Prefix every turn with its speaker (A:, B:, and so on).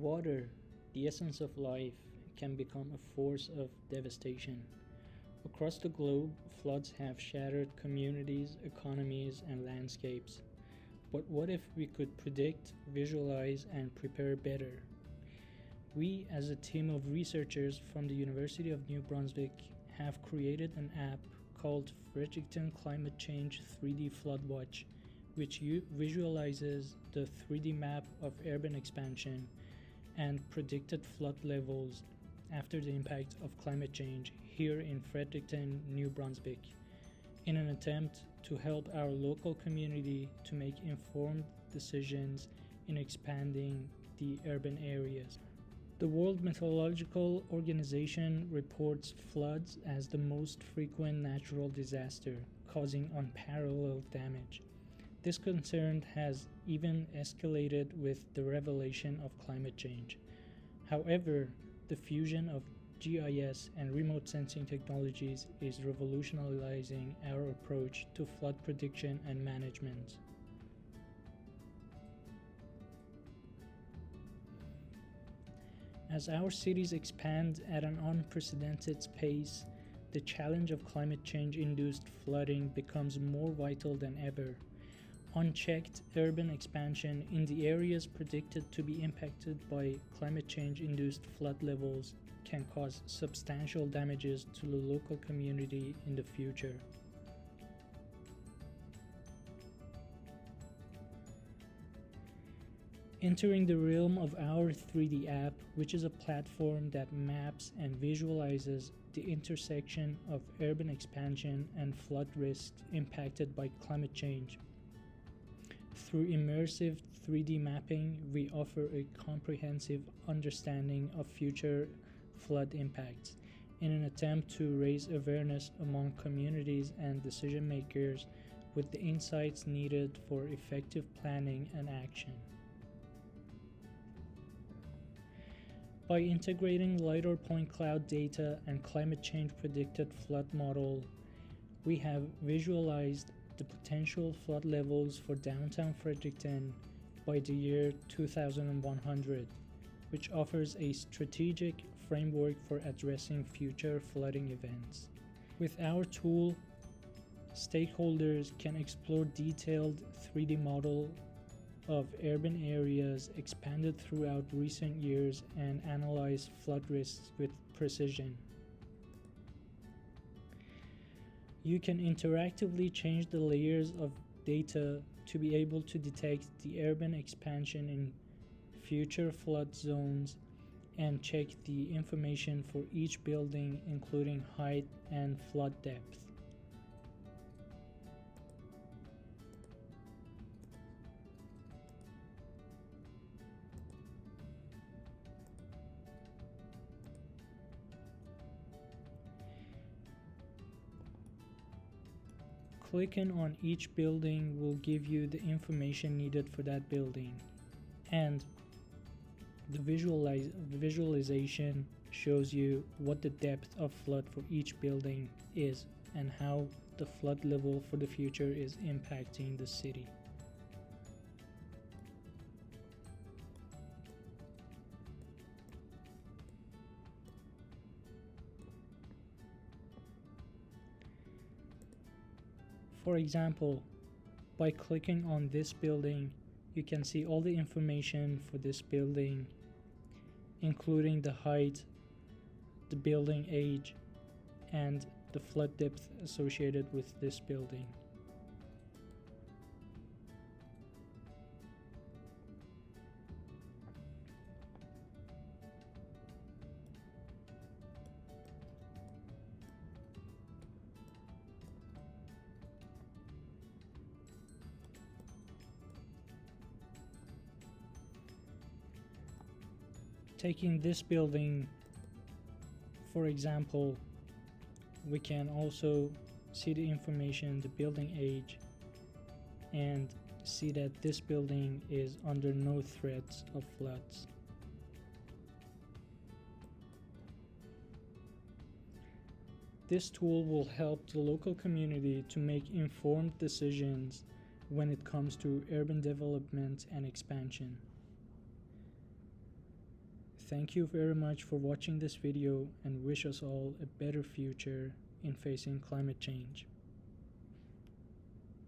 A: Water, the essence of life, can become a force of devastation. Across the globe, floods have shattered communities, economies, and landscapes. But what if we could predict, visualize, and prepare better? We, as a team of researchers from the University of New Brunswick, have created an app called Fredericton Climate Change 3D FloodWatch, which visualizes the 3D map of urban expansion and predicted flood levels after the impact of climate change here in Fredericton, New Brunswick, in an attempt to help our local community to make informed decisions in expanding the urban areas. The World Meteorological Organization reports floods as the most frequent natural disaster, causing unparalleled damage. This concern has even escalated with the revelation of climate change. However, the fusion of GIS and remote sensing technologies is revolutionizing our approach to flood prediction and management. As our cities expand at an unprecedented pace, the challenge of climate change-induced flooding becomes more vital than ever. Unchecked urban expansion in the areas predicted to be impacted by climate change-induced flood levels can cause substantial damages to the local community in the future. Entering the realm of our 3D app, which is a platform that maps and visualizes the intersection of urban expansion and flood risks impacted by climate change. Through immersive 3D mapping, we offer a comprehensive understanding of future flood impacts in an attempt to raise awareness among communities and decision makers with the insights needed for effective planning and action. By integrating LiDAR point cloud data and climate change predicted flood model, we have visualized the potential flood levels for downtown Fredericton by the year 2100, which offers a strategic framework for addressing future flooding events. With our tool, stakeholders can explore detailed 3D model of urban areas expanded throughout recent years and analyze flood risks with precision. You can interactively change the layers of data to be able to detect the urban expansion in future flood zones and check the information for each building, including height and flood depth. Clicking on each building will give you the information needed for that building, and the visualization shows you what the depth of flood for each building is and how the flood level for the future is impacting the city. For example, by clicking on this building, you can see all the information for this building, including the height, the building age, and the flood depth associated with this building. Taking this building, for example, we can also see the information, the building age, and see that this building is under no threats of floods. This tool will help the local community to make informed decisions when it comes to urban development and expansion. Thank you very much for watching this video and wish us all a better future in facing climate change.